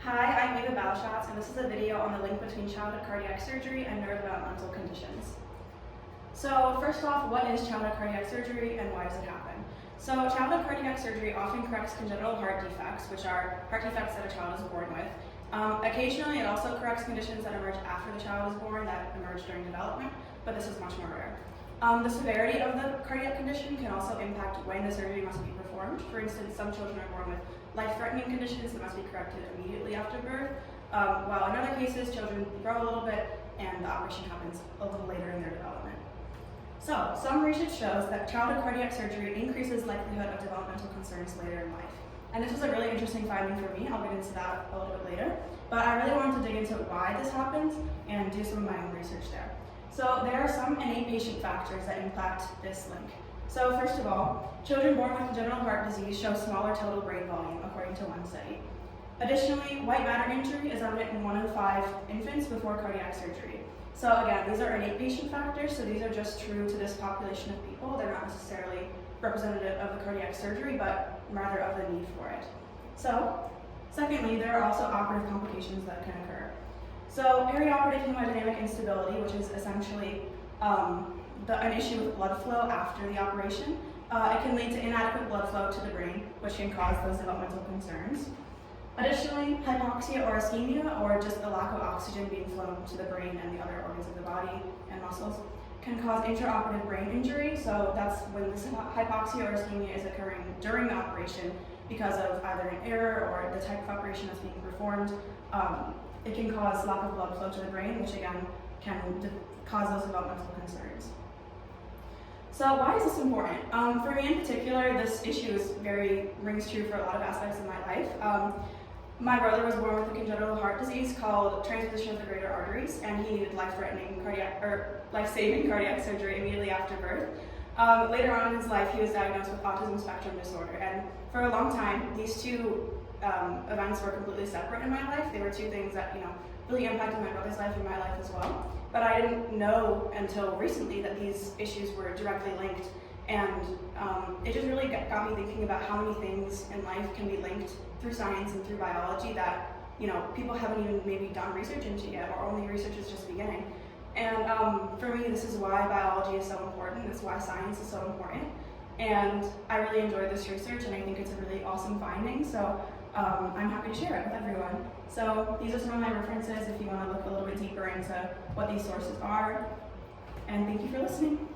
Hi, I'm Eva Balshatz, and this is a video on the link between childhood cardiac surgery and neurodevelopmental conditions. So first off, what is childhood cardiac surgery and why does it happen? So childhood cardiac surgery often corrects congenital heart defects, which are heart defects that a child is born with. Occasionally, it also corrects conditions that emerge after the child is born that emerge during development, but this is much more rare. The severity of the cardiac condition can also impact when the surgery must be performed. For instance, some children are born with life-threatening conditions that must be corrected immediately after birth, while in other cases, children grow a little bit and the operation happens a little later in their development. So, some research shows that childhood cardiac surgery increases likelihood of developmental concerns later in life. And this was a really interesting finding for me. I'll get into that a little bit later. But I really wanted to dig into why this happens and do some of my own research there. So there are some innate patient factors that impact this link. So first of all, children born with congenital heart disease show smaller total brain volume, according to one study. Additionally, white matter injury is evident in 1 in 5 infants before cardiac surgery. So again, these are innate patient factors, so these are just true to this population of people. They're not necessarily representative of the cardiac surgery, but rather of the need for it. So, secondly, there are also operative complications that can occur. So perioperative hemodynamic instability, which is essentially an issue with blood flow after the operation, it can lead to inadequate blood flow to the brain, which can cause those developmental concerns. Additionally, hypoxia or ischemia, or just the lack of oxygen being flown to the brain and the other organs of the body and muscles, can cause intraoperative brain injury. So that's when this hypoxia or ischemia is occurring during the operation because of either an error or the type of operation that's being performed. It can cause lack of blood flow to the brain, which again can cause those developmental concerns. So why is this important? For me in particular, this issue rings true for a lot of aspects of my life. My brother was born with a congenital heart disease called transposition of the greater arteries, and he needed life-saving cardiac surgery immediately after birth. Later on in his life, he was diagnosed with autism spectrum disorder, and for a long time, these two events were completely separate in my life. They were two things that really impacted my brother's life and my life as well. But I didn't know until recently that these issues were directly linked, and it just really got me thinking about how many things in life can be linked through science and through biology that people haven't even maybe done research into yet, or only research is just beginning. And for me, this is why biology is so important. It's why science is so important. And I really enjoyed this research, and I think it's a really awesome finding. So I'm happy to share it with everyone. So these are some of my references if you want to look a little bit deeper into what these sources are. And thank you for listening.